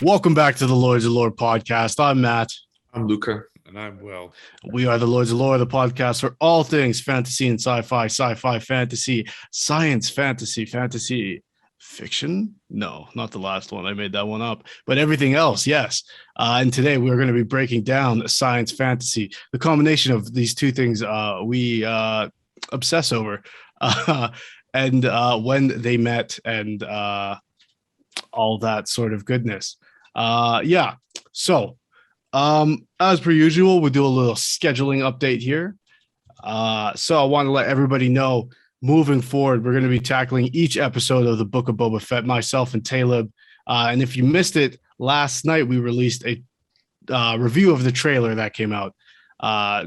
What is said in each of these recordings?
Welcome back to the Lords of Lore podcast. I'm Matt. I'm Luka. And I'm Will. We are the Lords of Lore, the podcast for all things fantasy and sci-fi fantasy, science fantasy fiction. No, not the last one. I made that one up. But everything else, yes. And today we're going to be breaking down science fantasy. The combination of these two things we obsess over. And when they met and all that sort of goodness. So as per usual, we'll do a little scheduling update here. So I want to let everybody know, moving forward, we're going to be tackling each episode of the Book of Boba Fett, myself and Taleb. And if you missed it, last night we released a review of the trailer that came out.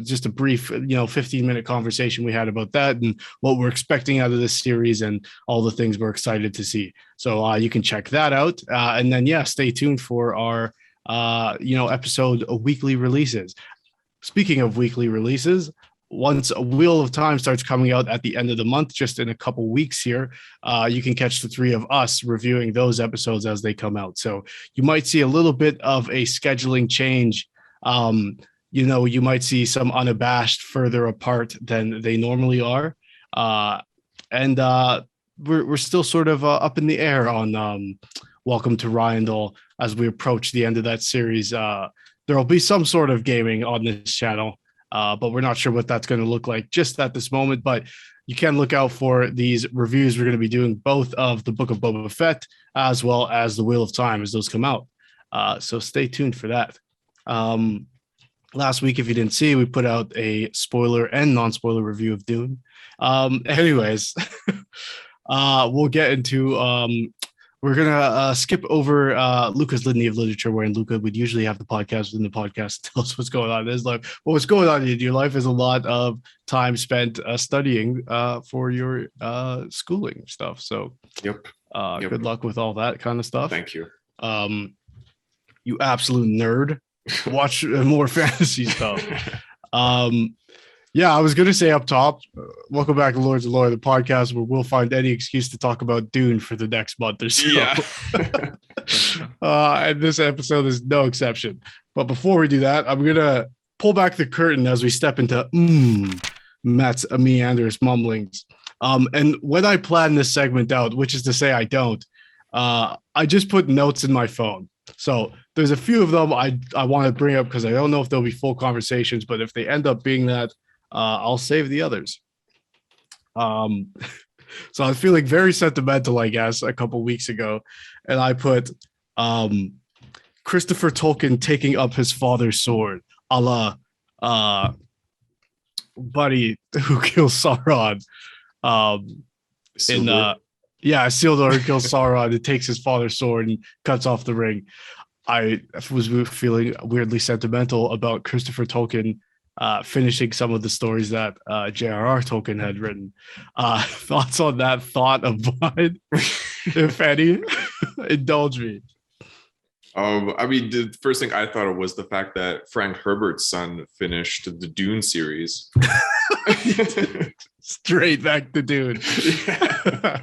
Just a brief, 15-minute conversation we had about that and what we're expecting out of this series and all the things we're excited to see. So you can check that out. And then, stay tuned for our episode of weekly releases. Speaking of weekly releases, once a Wheel of Time starts coming out at the end of the month, just in a couple weeks here, you can catch the three of us reviewing those episodes as they come out. So you might see a little bit of a scheduling change. You might see some unabashed further apart than they normally are. And we're still sort of up in the air on Welcome to Ryandel. As we approach the end of that series, there will be some sort of gaming on this channel, but we're not sure what that's going to look like just at this moment. But you can look out for these reviews. We're going to be doing both of the Book of Boba Fett as well as the Wheel of Time as those come out. So stay tuned for that. Last week, if you didn't see, we put out a spoiler and non-spoiler review of Dune. Anyways, we'll get into... we're going to skip over Luka's Litany of Literature, wherein Luka would usually have the podcast within the podcast tell us what's going on in his life. But what's going on in your life is a lot of time spent studying for your schooling stuff. So good luck with all that kind of stuff. Thank you. You absolute nerd. Watch more fantasy stuff. I was going to say up top, welcome back to Lords of Lore, the podcast where we'll find any excuse to talk about Dune for the next month or so. Yeah. And this episode is no exception. But before we do that, I'm going to pull back the curtain as we step into Matt's meandrous mumblings. And when I plan this segment out, which is to say I don't, I just put notes in my phone. So there's a few of them I want to bring up because I don't know if they'll be full conversations, but if they end up being that, I'll save the others. So I was feeling very sentimental, I guess, a couple weeks ago, and I put Christopher Tolkien taking up his father's sword, a la Buddy who kills Sauron. Isildur who kills Sauron and takes his father's sword and cuts off the ring. I was feeling weirdly sentimental about Christopher Tolkien finishing some of the stories that J.R.R. Tolkien had written. Thoughts on that thought of mine, if any? Indulge me. The first thing I thought of was the fact that Frank Herbert's son finished the Dune series. Straight back to Dune. Yeah.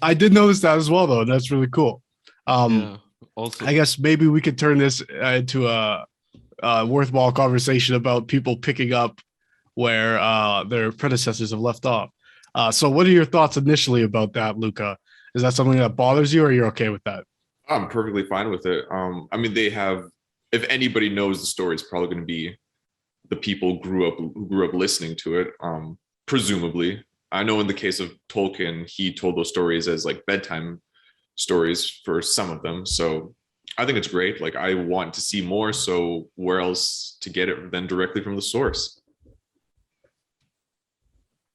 I did notice that as well, though. And that's really cool. Also, I guess maybe we could turn this into a worthwhile conversation about people picking up where their predecessors have left off. So what are your thoughts initially about that, Luka? Is that something that bothers you or you're okay with that? I'm perfectly fine with it. They have, if anybody knows the story, it's probably going to be the people who grew up listening to it, presumably. I know in the case of Tolkien, he told those stories as like bedtime stories for some of them. So I think it's great. Like, I want to see more. So where else to get it than directly from the source?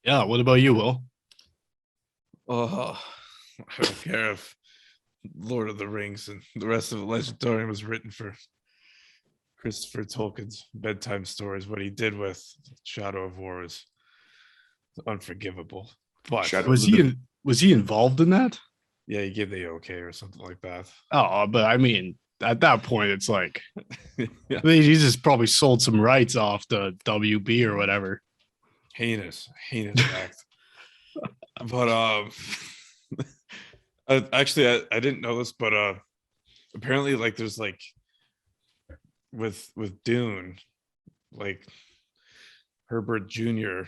Yeah. What about you, Will? I don't care if Lord of the Rings and the rest of the Legendarium was written for Christopher Tolkien's bedtime stories. What he did with Shadow of War is unforgivable. But was he involved in that? Yeah, he gave the okay or something like that. Oh, but I mean, at that point, it's like he just probably sold some rights off to WB or whatever. Heinous act. But actually, I didn't know this, but apparently like there's like with Dune, like Herbert Jr.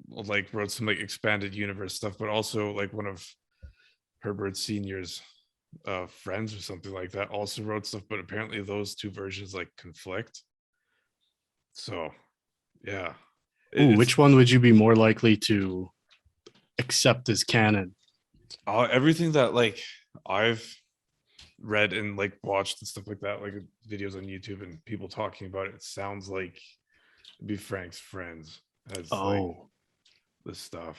like wrote some like expanded universe stuff, but also like one of Herbert Sr.'s friends or something like that also wrote stuff, but apparently those two versions like conflict. So yeah. Ooh, which one would you be more likely to accept as canon? Everything that like I've read and like watched and stuff like that, like videos on YouTube and people talking about it, it sounds like it'd be Frank's friends as like the stuff.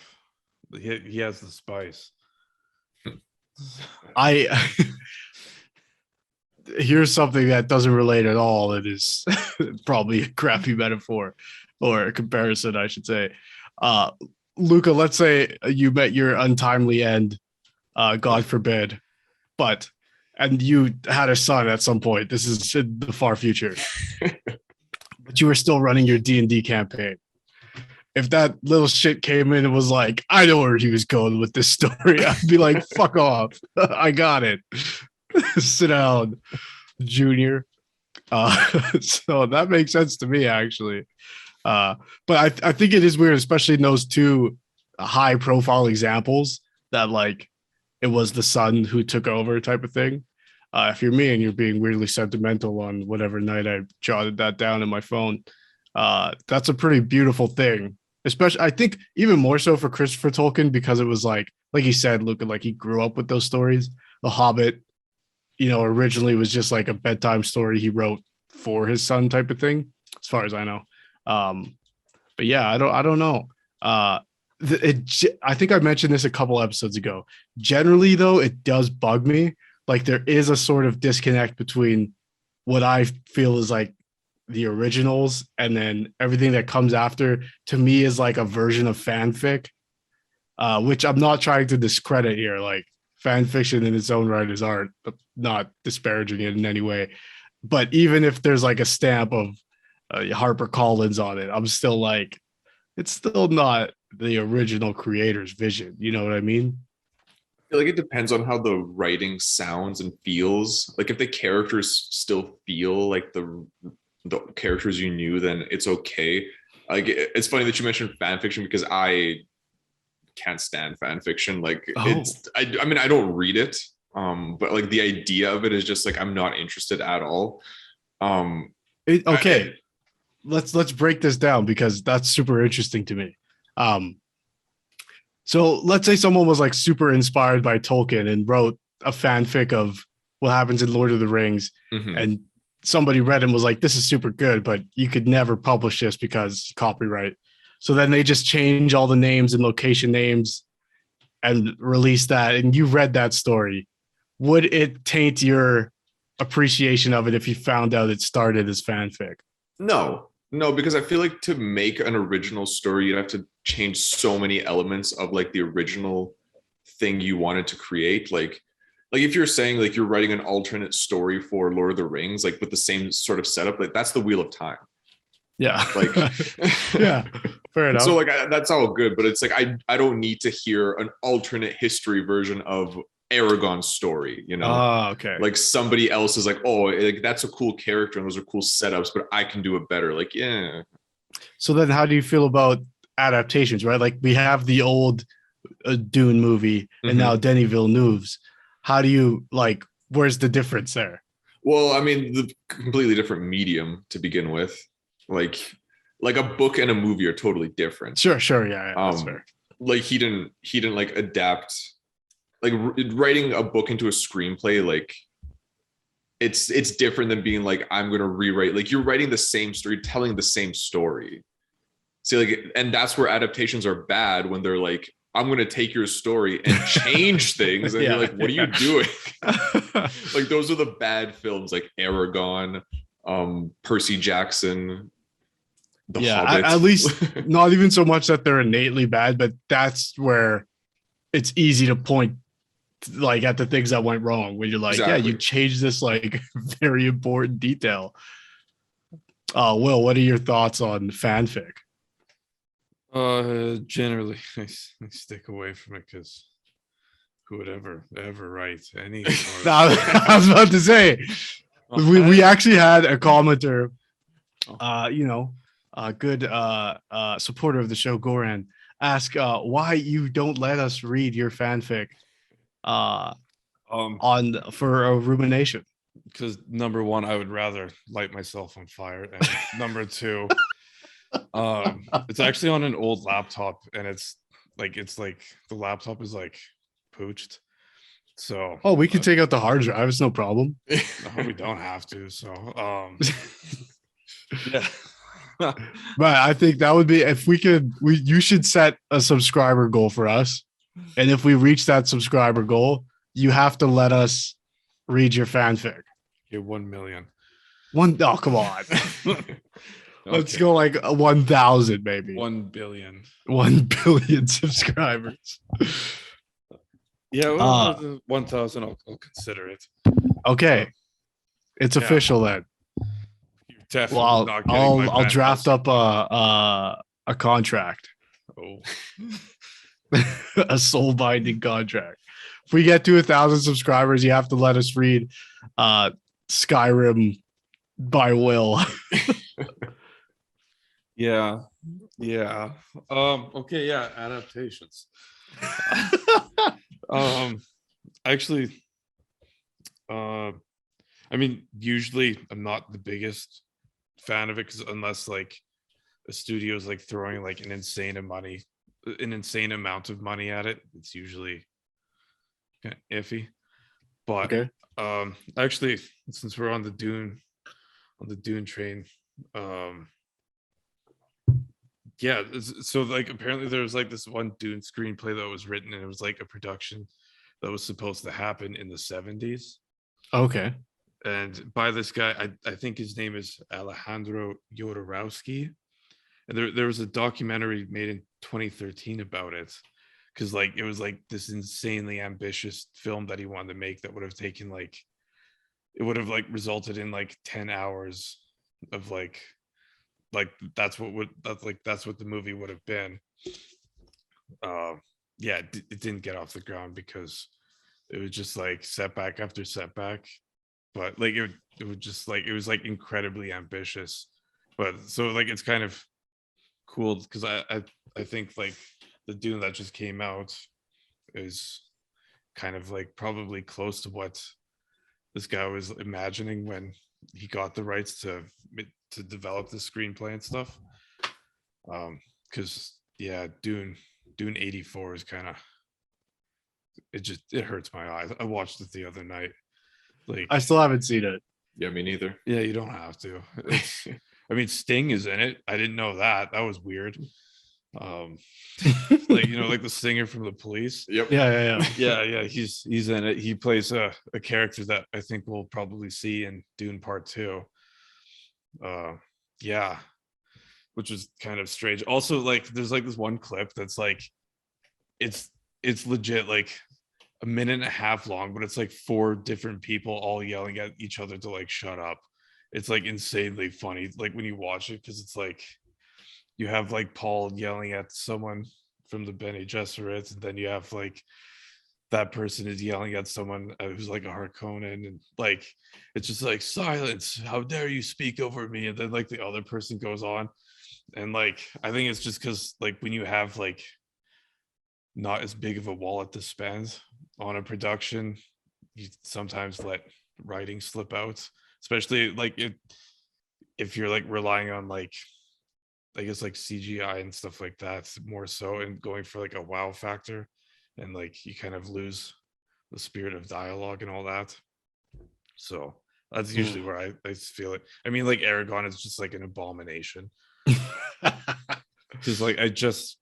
He has the spice. I here's something that doesn't relate at all. It is probably a crappy metaphor or a comparison, I should say. Luka, let's say you met your untimely end, God forbid, and you had a son at some point. This is in the far future, but you were still running your D&D campaign. If that little shit came in and was like, I know where he was going with this story, I'd be like, fuck off. I got it. Sit down, Junior. So that makes sense to me, actually. But I think it is weird, especially in those two high profile examples that like it was the son who took over type of thing. If you're me and you're being weirdly sentimental on whatever night I jotted that down in my phone, that's a pretty beautiful thing. Especially, I think even more so for Christopher Tolkien, because it was like you said, Luca, like he grew up with those stories. The Hobbit, originally was just like a bedtime story he wrote for his son type of thing, as far as I know. But yeah, I don't know. I think I mentioned this a couple episodes ago. Generally, though, it does bug me. Like there is a sort of disconnect between what I feel is like the originals and then everything that comes after. To me, is like a version of fanfic, which I'm not trying to discredit here. Like fan fiction in its own right is art, but not disparaging it in any way. But even if there's like a stamp of Harper Collins on it, I'm still like, it's still not the original creator's vision. You know what I mean? I feel like it depends on how the writing sounds and feels. Like if the characters still feel like the characters you knew, then it's okay. Like it's funny that you mentioned fan fiction because I can't stand fan fiction. Like I mean, I don't read it. But like the idea of it is just like I'm not interested at all. Okay. Let's break this down because that's super interesting to me. So let's say someone was like super inspired by Tolkien and wrote a fanfic of what happens in Lord of the Rings, and somebody read and was like, this is super good, but you could never publish this because copyright. So then they just change all the names and location names and release that. And you read that story. Would it taint your appreciation of it if you found out it started as fanfic? No, because I feel like to make an original story, you'd have to change so many elements of like the original thing you wanted to create. Like if you're saying like you're writing an alternate story for Lord of the Rings, like with the same sort of setup, like that's the Wheel of Time. Yeah. Like, yeah, fair enough. So like that's all good, but it's like I don't need to hear an alternate history version of Aragorn's story, okay. Like somebody else is like, oh, like that's a cool character and those are cool setups, but I can do it better. Like, yeah. So then how do you feel about adaptations, right? Like we have the old Dune movie and now Denis Villeneuve's. How do you like, where's the difference there? Well, I mean, the completely different medium to begin with. Like a book and a movie are totally different. Sure. Yeah, that's fair. Like he didn't like adapt, like writing a book into a screenplay. Like it's different than being like, I'm going to rewrite, like you're writing the same story, telling the same story. See, like, and that's where adaptations are bad when they're like, I'm going to take your story and change things. And you're like, what are you doing? Like those are the bad films like Aragon, Percy Jackson, The Hobbit. At least not even so much that they're innately bad, but that's where it's easy to point like at the things that went wrong when you're like, yeah, you changed this like very important detail. Will, what are your thoughts on fanfic? Generally I stick away from it because who would ever write any I was about to say we actually had a commenter, a good supporter of the show, Goran, ask why you don't let us read your fanfic for a rumination. Because number one, I would rather light myself on fire, and number two, it's actually on an old laptop, and it's like the laptop is like pooched. So we can take out the hard drive. It's no problem. we don't have to. So yeah. But I think that would be, if we could, you should set a subscriber goal for us, and if we reach that subscriber goal, you have to let us read your fanfic. Okay, 1 million. Oh, come on. Let's go like 1,000, maybe 1 billion. 1 billion subscribers. Yeah, well, 1,000. I'll consider it. Okay, it's official then. You're definitely not getting my I'll draft up a contract. Oh, a soul binding contract. If we get to 1,000 subscribers, you have to let us read Skyrim by will. yeah. Okay, yeah, adaptations. Actually, I mean, usually I'm not the biggest fan of it, because unless like a studio is like throwing like an insane amount of money at it, it's usually kind of iffy. But okay. Actually, since we're on the Dune train, yeah, so like apparently there was like this one Dune screenplay that was written, and it was like a production that was supposed to happen in the 70s. Okay. And by this guy, I think his name is Alejandro Jodorowsky. And there was a documentary made in 2013 about it, because like it was like this insanely ambitious film that he wanted to make that would have taken like, it would have like resulted in like 10 hours of like that's what the movie would have been. Yeah, it didn't get off the ground because it was just like setback after setback. But like it was just like, it was like incredibly ambitious. But so like it's kind of cool, because I think like the Dune that just came out is kind of like probably close to what this guy was imagining when he got the rights to develop the screenplay and stuff. Because yeah, Dune 84 is kind of, it hurts my eyes. I watched it the other night. Like, I still haven't seen it. Yeah, me neither. Yeah, you don't have to. I mean, Sting is in it. I didn't know that. That was weird. Like, you know, like the singer from The Police. Yep. Yeah. He's in it. He plays a character that I think we'll probably see in Dune Part 2. Yeah, which is kind of strange. Also, like, there's like this one clip that's like, it's legit like a minute and a half long, but it's like 4 different people all yelling at each other to like shut up. It's like insanely funny, like when you watch it, because it's like you have like Paul yelling at someone from the Bene Gesserit, and then you have like that person is yelling at someone who's like a Harkonnen, and like it's just like, silence, how dare you speak over me, and then like the other person goes on. And like I think it's just because like when you have like not as big of a wallet to spend on a production, you sometimes let writing slip out, especially like if you're like relying on like, I guess like CGI and stuff like that more so, and going for like a wow factor, and like you kind of lose the spirit of dialogue and all that. So that's usually where I feel it. I mean, like Aragon is just like an abomination. Because like I just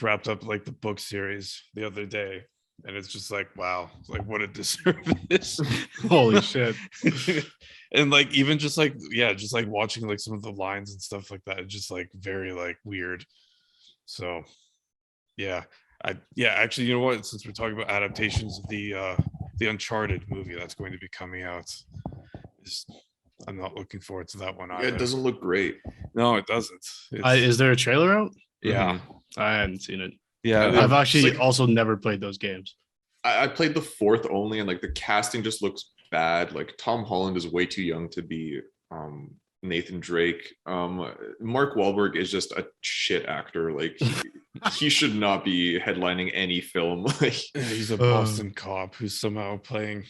wrapped up like the book series the other day, and it's just like, wow, like what a disservice. Holy shit. And like even just like, yeah, just like watching like some of the lines and stuff like that, it's just like very like weird. So yeah, actually, you know what, since we're talking about adaptations, the Uncharted movie that's going to be coming out I'm not looking forward to that one either. Yeah, it doesn't look great. No, it doesn't. Is there a trailer out? Yeah. I haven't seen it. Yeah, I've actually also never played those games. I played the fourth only, and like the casting just looks bad. Like Tom Holland is way too young to be Nathan Drake. Mark Wahlberg is just a shit actor. Like he should not be headlining any film. Like He's a Boston cop who's somehow playing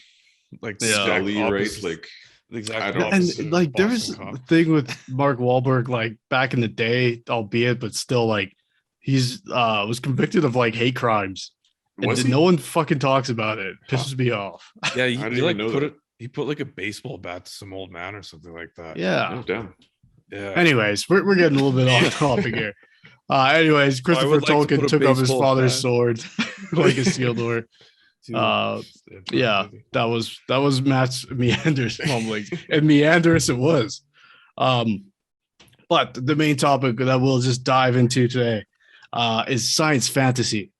like the Yeah. exact Scully, right? opposite, Like the exact don't- opposite And of like there was Boston the cop. thing with Mark Wahlberg, like back in the day, albeit, but still, like he's was convicted of like hate crimes, and was he? no one fucking talks about it. Pisses me off. Yeah, I he didn't like even know put that. it. He put like a baseball bat to some old man or something like that. Yeah. Oh damn. Yeah. Anyways, we're getting a little bit off topic here. Anyways, Christopher would like to Tolkien put a took up his baseball father's bat. sword like a Sealdor. Yeah, that was Matt's meanders mumblings, and meanders it was. But the main topic that we'll just dive into today is science fantasy.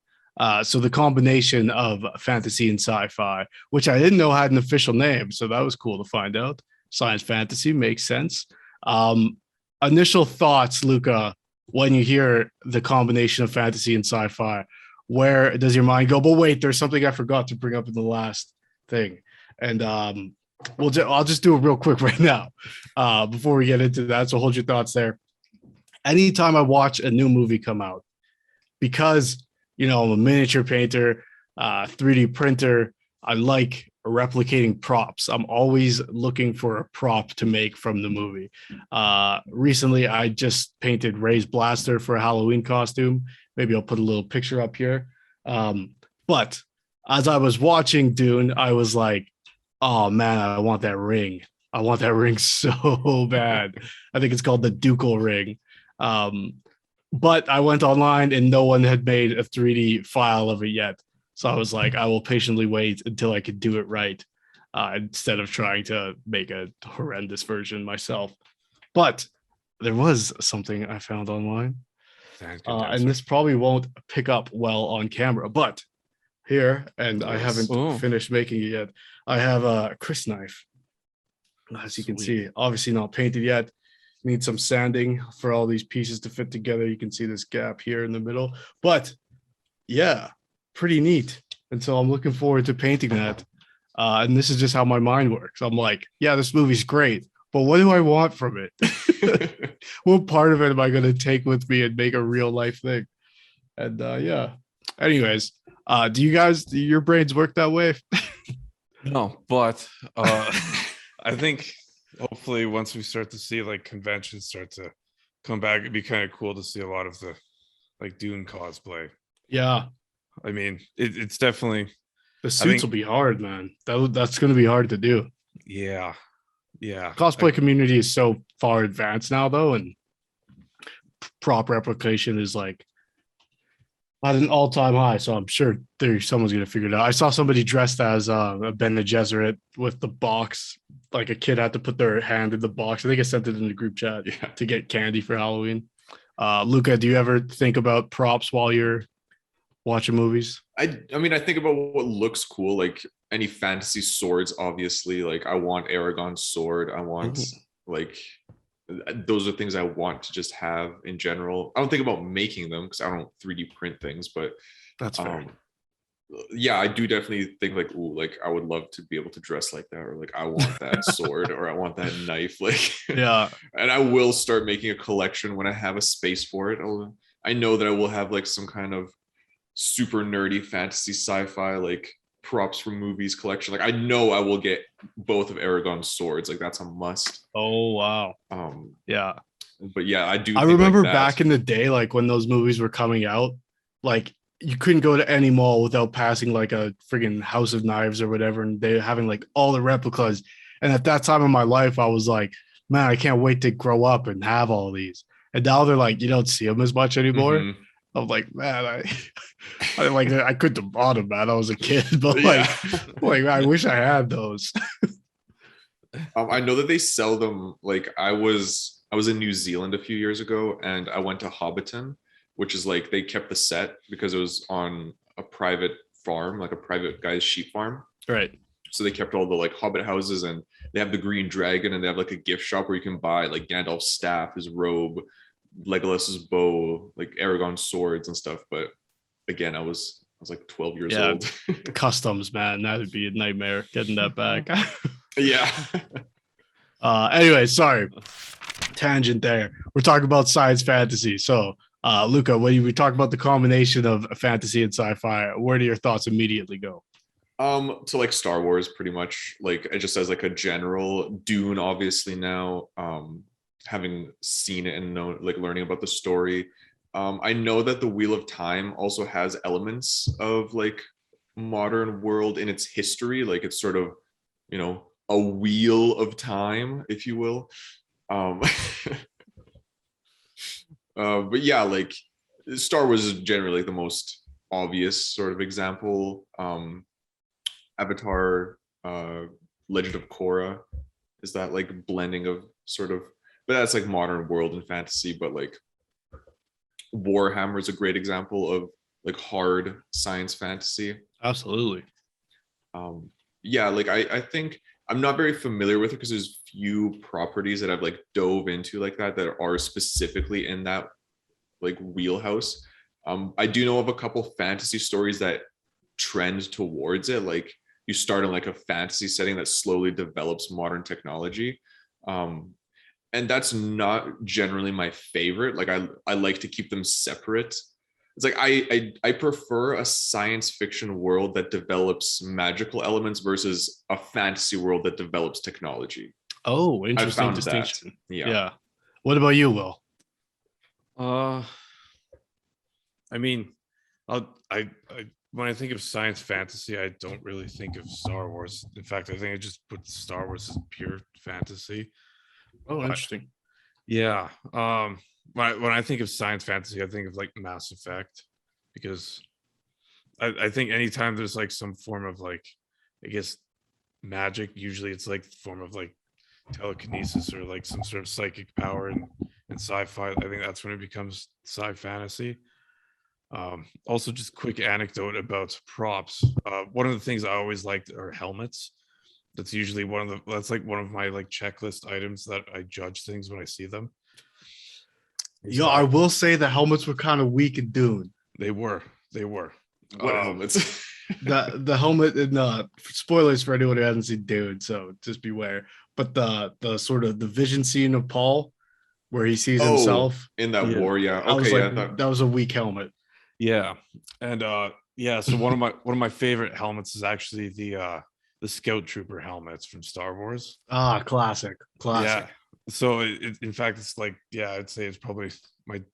So the combination of fantasy and sci-fi, which I didn't know had an official name, so that was cool to find out. Science fantasy makes sense. Initial thoughts, Luka, when you hear the combination of fantasy and sci-fi, where does your mind go? But wait, there's something I forgot to bring up in the last thing, and I'll just do it real quick right now before we get into that. So hold your thoughts there. Anytime I watch a new movie come out, because I'm a miniature painter, 3D printer, I like replicating props. I'm always looking for a prop to make from the movie. Recently, I just painted Ray's blaster for a Halloween costume. Maybe I'll put a little picture up here. But as I was watching Dune, I was like, oh man, I want that ring. I want that ring so bad. I think it's called the ducal ring. But I went online and no one had made a 3D file of it yet. So I was like, I will patiently wait until I could do it right instead of trying to make a horrendous version myself. But there was something I found online. And this probably won't pick up well on camera, but here, and I haven't finished making it yet, I have a Chris knife. As you can see, obviously not painted yet. Need some sanding for all these pieces to fit together. You can see this gap here in the middle, but yeah, pretty neat. And so I'm looking forward to painting that. And this is just how my mind works. I'm like, yeah, this movie's great, but what do I want from it? What part of it am I going to take with me and make a real life thing? And yeah. Anyways, do your brains work that way? No, but I think hopefully once we start to see like conventions start to come back, it'd be kind of cool to see a lot of the like Dune cosplay. Yeah. I mean, it's definitely the suits will be hard, man. That's going to be hard to do. Yeah. Cosplay community is so far advanced now, though, and prop replication is like at an all-time high. So I'm sure someone's going to figure it out. I saw somebody dressed as a Bene Gesserit with the box. Like a kid had to put their hand in the box. I think I sent it in the group chat to get candy for Halloween. Luka, do you ever think about props while you're watching movies? I mean, I think about what looks cool, like any fantasy swords, obviously. Like I want Aragon's sword. I want like those are things I want to just have in general. I don't think about making them because I don't 3D print things, but that's fair. Yeah, I do definitely think like, ooh, like I would love to be able to dress like that, or like I want that sword, or I want that knife. Like, yeah. And I will start making a collection when I have a space for it. I know that I will have like some kind of super nerdy fantasy sci-fi like props from movies collection. Like I know I will get both of Aragon's swords. Like that's a must. Oh wow. Yeah. But yeah, I do. I remember back in the day, like when those movies were coming out, like you couldn't go to any mall without passing like a friggin' House of Knives or whatever, and they're having like all the replicas. And at that time in my life, I was like, man, I can't wait to grow up and have all these. And now they're like, you don't see them as much anymore. Mm-hmm. I'm like, man, I couldn't have bought them, man. I was a kid, but like I wish I had those. I know that they sell them. Like I was in New Zealand a few years ago, and I went to Hobbiton, which is like they kept the set because it was on a private farm, like a private guy's sheep farm. Right. So they kept all the like Hobbit houses, and they have the Green Dragon, and they have like a gift shop where you can buy like Gandalf's staff, his robe, Legolas's bow, like Aragon's swords and stuff. But again, I was was like 12 years Yeah. old. Customs, man, that would be a nightmare getting that back. Yeah. Anyway, sorry, tangent there. We're talking about science fantasy. So, Luka, when we talk about the combination of fantasy and sci-fi, where do your thoughts immediately go? To like Star Wars, pretty much. Like it just as like a general. Dune, obviously now. Having seen it and know, like learning about the story. I know that the Wheel of Time also has elements of like modern world in its history. Like it's sort of, you know, a wheel of time, if you will. But yeah, like Star Wars is generally like the most obvious sort of example. Avatar, Legend of Korra is that like blending of sort of, but that's like modern world and fantasy. But like Warhammer is a great example of like hard science fantasy. Absolutely. Yeah, like I think I'm not very familiar with it because there's few properties that I've like dove into like that are specifically in that like wheelhouse. I do know of a couple fantasy stories that trend towards it. Like you start in like a fantasy setting that slowly develops modern technology. And that's not generally my favorite. Like I like to keep them separate. It's like I prefer a science fiction world that develops magical elements versus a fantasy world that develops technology. Oh, interesting found distinction. that. Yeah. Yeah. What about you, Will? I mean, I when I think of science fantasy, I don't really think of Star Wars. In fact, I think I just put Star Wars as pure fantasy. Oh, interesting. Yeah. When I think of science fantasy, I think of like Mass Effect, because I think anytime there's like some form of like, I guess, magic, usually it's like the form of like telekinesis or like some sort of psychic power in sci-fi. I think that's when it becomes sci fantasy. Also, just quick anecdote about props. One of the things I always liked are helmets. That's usually that's like one of my like checklist items that I judge things when I see them. Yo, I will say the helmets were kind of weak in Dune. They were. What helmets? the helmet, and spoilers for anyone who hasn't seen Dune, so just beware. But the sort of the vision scene of Paul where he sees himself in that war. Yeah. I was Okay. like, Yeah. that was a weak helmet. Yeah. And yeah, so one of my favorite helmets is actually the Scout Trooper helmets from Star Wars. Classic. Yeah. So in fact, it's like, yeah, I'd say it's probably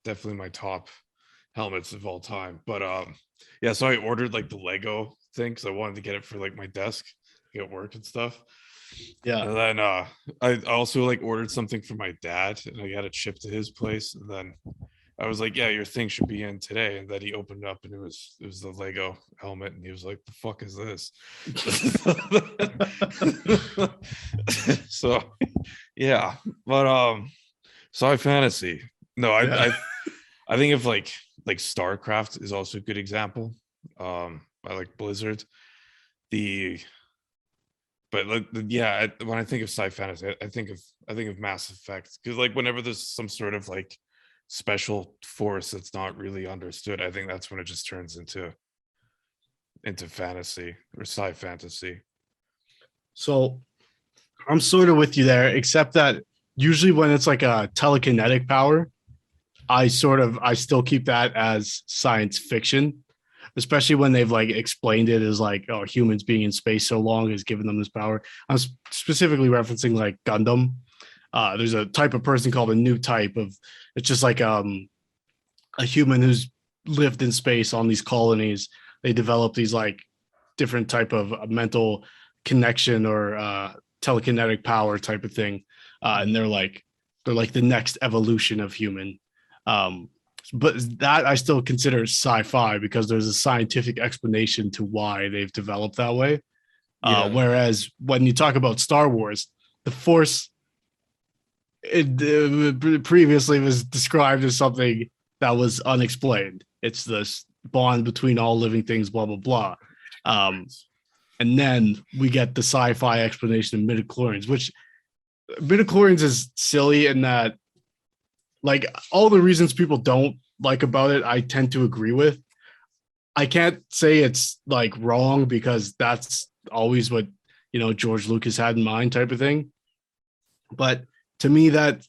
definitely my top helmets of all time. But yeah, so I ordered like the Lego thing because I wanted to get it for like my desk at work and stuff. Yeah. And then I also like ordered something for my dad, and I got it shipped to his place. And then I was like, yeah, your thing should be in today. And then he opened it up, and it was the Lego helmet, and he was like, the fuck is this? So yeah, but sci fantasy. No, I think of like StarCraft is also a good example. I like Blizzard. Yeah, when I think of sci fantasy, I think of Mass Effect, because like whenever there's some sort of like special force that's not really understood, I think that's when it just turns into fantasy or sci fantasy. So I'm sort of with you there, except that usually when it's like a telekinetic power, I still keep that as science fiction, especially when they've like explained it as like, oh, humans being in space so long has given them this power. I'm specifically referencing like Gundam. There's a type of person called a new type of, it's just like a human who's lived in space on these colonies. They develop these like different type of mental connection or telekinetic power type of thing. And they're like the next evolution of human. But that I still consider sci-fi because there's a scientific explanation to why they've developed that way. Whereas when you talk about Star Wars, the Force previously was described as something that was unexplained. It's this bond between all living things, blah, blah, blah. And then we get the sci-fi explanation of midichlorians, which midichlorians is silly in that, like, all the reasons people don't like about it, I tend to agree with. I can't say it's like wrong because that's always what, George Lucas had in mind type of thing. But to me, that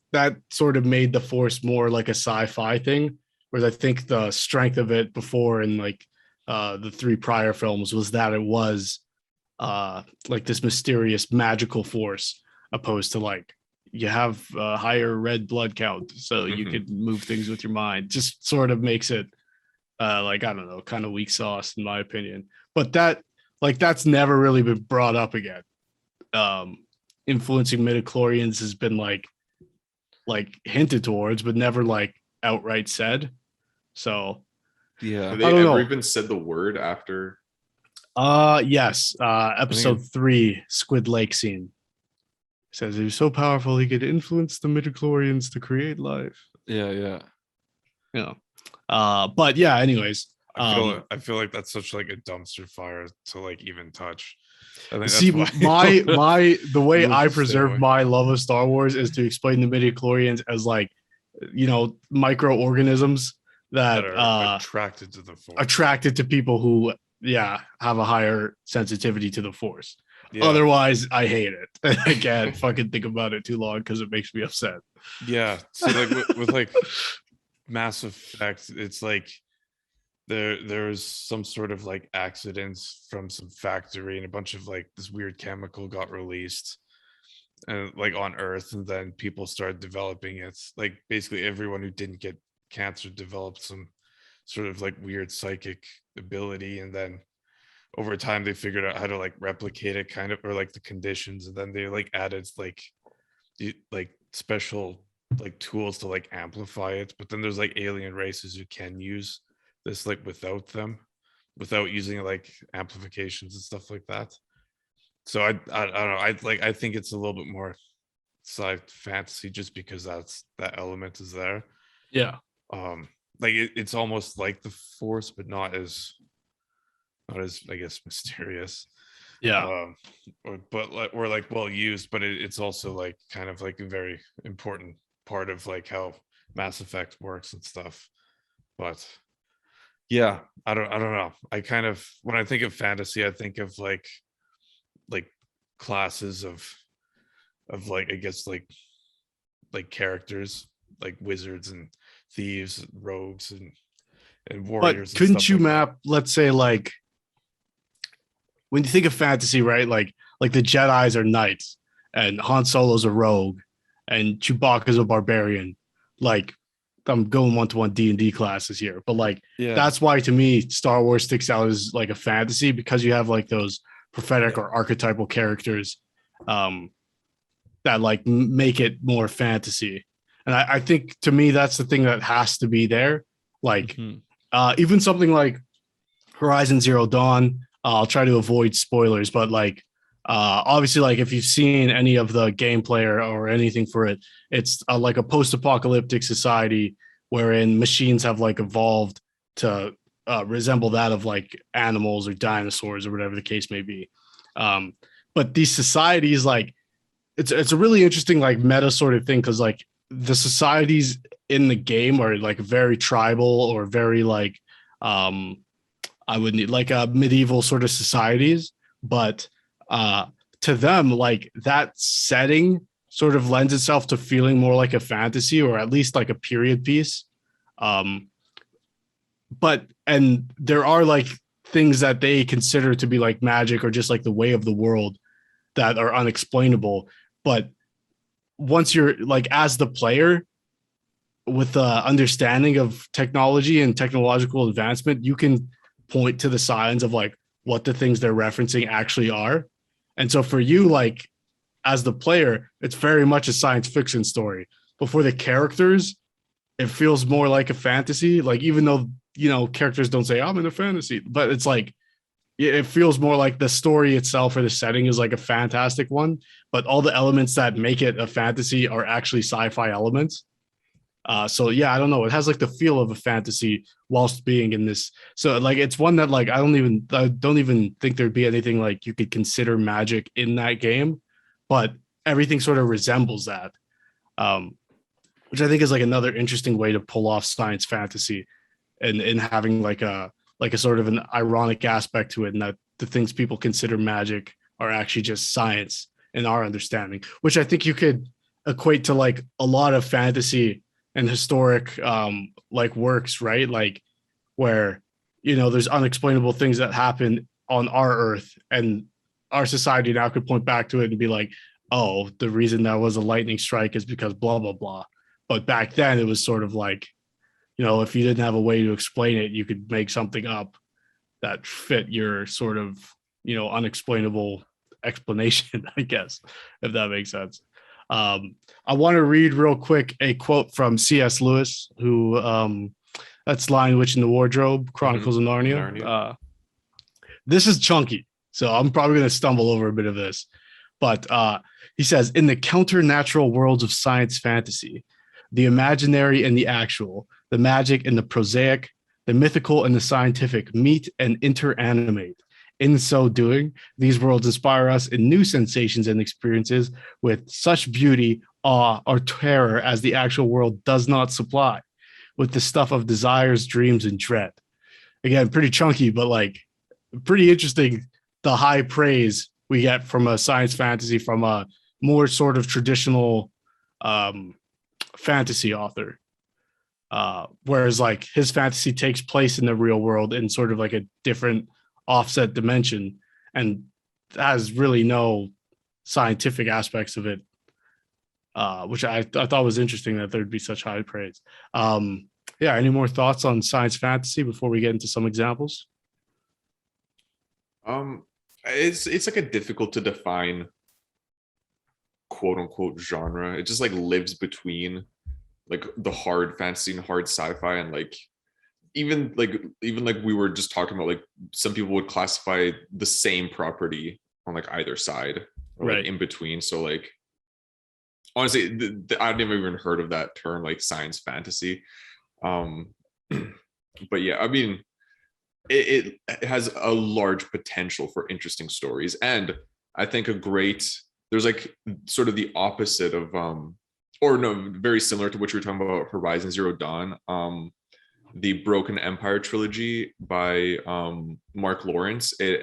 sort of made the Force more like a sci-fi thing, whereas I think the strength of it before in like the three prior films was that it was like this mysterious magical force, opposed to like you have a higher red blood count, so you could move things with your mind. Just sort of makes it like, I don't know, kind of weak sauce in my opinion. But that's never really been brought up again. Influencing midichlorians has been like hinted towards, but never like outright said. So Yeah. Have they I don't ever know. even said the word after? Yes. Episode 3, Squid Lake scene. Says he was so powerful he could influence the midichlorians to create life. Yeah. But yeah, anyways. I feel like that's such like a dumpster fire to like even touch. I think See, that's why the way Rules I to stay preserve away. my love of Star Wars is to explain the midichlorians as like, microorganisms that are attracted to the Force. attracted to people who have a higher sensitivity to the Force. Yeah. Otherwise, I hate it. I can't fucking think about it too long because it makes me upset. Yeah. So like with like Mass Effect, it's like there's some sort of like accidents from some factory and a bunch of like this weird chemical got released and like on Earth, and then people started developing it. Like basically everyone who didn't get cancer developed some sort of like weird psychic ability, and then over time they figured out how to like replicate it kind of, or like the conditions, and then they like added like special like tools to like amplify it. But then there's like alien races who can use this like without using like amplifications and stuff like that. So I don't know, I think it's a little bit more sci fantasy just because that element is there. Yeah. Like it's almost like the Force, but not as I guess mysterious. Yeah. Or like well used, but it's also like kind of like a very important part of like how Mass Effect works and stuff. But yeah, I don't know. I kind of, when I think of fantasy, I think of like classes of like, I guess like characters like wizards and thieves, and rogues and warriors. But couldn't you like map, let's say, like when you think of fantasy, right? Like the Jedis are knights, and Han Solo's a rogue, and Chewbacca's a barbarian. Like, I'm going one-to-one D&D classes here, but like that's why to me Star Wars sticks out as like a fantasy, because you have like those prophetic or archetypal characters that like make it more fantasy. And I think to me that's the thing that has to be there. Like even something like Horizon Zero Dawn, I'll try to avoid spoilers, but like obviously, like if you've seen any of the gameplay or anything for it, it's like a post-apocalyptic society wherein machines have like evolved to resemble that of like animals or dinosaurs or whatever the case may be. But these societies, like it's a really interesting like meta sort of thing, because like the societies in the game are like very tribal or very like I would need like a medieval sort of societies, but to them, like that setting sort of lends itself to feeling more like a fantasy, or at least like a period piece. But there are like things that they consider to be like magic or just like the way of the world that are unexplainable. But once you're like, as the player with the understanding of technology and technological advancement, you can point to the signs of like what the things they're referencing actually are. And so for you, like as the player, it's very much a science fiction story. But for the characters, it feels more like a fantasy. Like, even though, characters don't say I'm in a fantasy, but it's like, it feels more like the story itself or the setting is like a fantastic one, but all the elements that make it a fantasy are actually sci-fi elements. So yeah, I don't know. It has like the feel of a fantasy whilst being in this. So like, it's one that like, I don't even think there'd be anything like you could consider magic in that game, but everything sort of resembles that. Which I think is like another interesting way to pull off science fantasy and in having like a like a sort of an ironic aspect to it, and that the things people consider magic are actually just science in our understanding, which I think you could equate to like a lot of fantasy and historic like works, right? Like where, you know, there's unexplainable things that happen on our earth, and our society now could point back to it and be like, oh, the reason that was a lightning strike is because blah blah blah. But back then it was sort of like, you know, if you didn't have a way to explain it, you could make something up that fit your sort of, you know, unexplainable explanation, I guess, if that makes sense. I want to read real quick a quote from C.S. Lewis, who that's Lion, Witch in the Wardrobe, Chronicles of Narnia. This is chunky, so I'm probably going to stumble over a bit of this. But he says, in the counter-natural worlds of science fantasy, the imaginary and the actual, the magic and the prosaic, the mythical and the scientific meet and interanimate. In so doing, these worlds inspire us in new sensations and experiences with such beauty, awe, or terror as the actual world does not supply, with the stuff of desires, dreams, and dread. Again, pretty chunky, but like pretty interesting, the high praise we get from a science fantasy from a more sort of traditional fantasy author. Whereas like his fantasy takes place in the real world in sort of like a different offset dimension and has really no scientific aspects of it, which I thought was interesting that there'd be such high praise. Yeah, any more thoughts on science fantasy before we get into some examples? It's like a difficult to define quote unquote genre. It just like lives between like the hard fantasy and hard sci-fi, and like even like we were just talking about, like some people would classify the same property on like either side or Right. like in between. So like honestly, I've never even heard of that term, like science fantasy. But yeah, I mean, it has a large potential for interesting stories, and I think there's like sort of the opposite of or no, very similar to what you were talking about, Horizon Zero Dawn, the Broken Empire trilogy by Mark Lawrence. It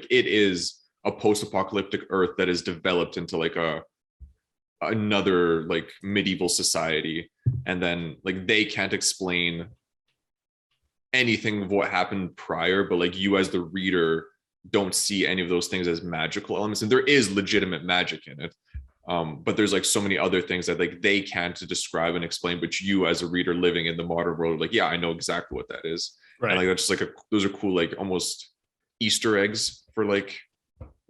is a post-apocalyptic Earth that is developed into like another like medieval society, and then like they can't explain anything of what happened prior, but like you as the reader don't see any of those things as magical elements, and there is legitimate magic in it, but there's like so many other things that like they can't describe and explain, but you as a reader living in the modern world, like, yeah, I know exactly what that is. Right. And like that's just like those are cool, like almost Easter eggs for like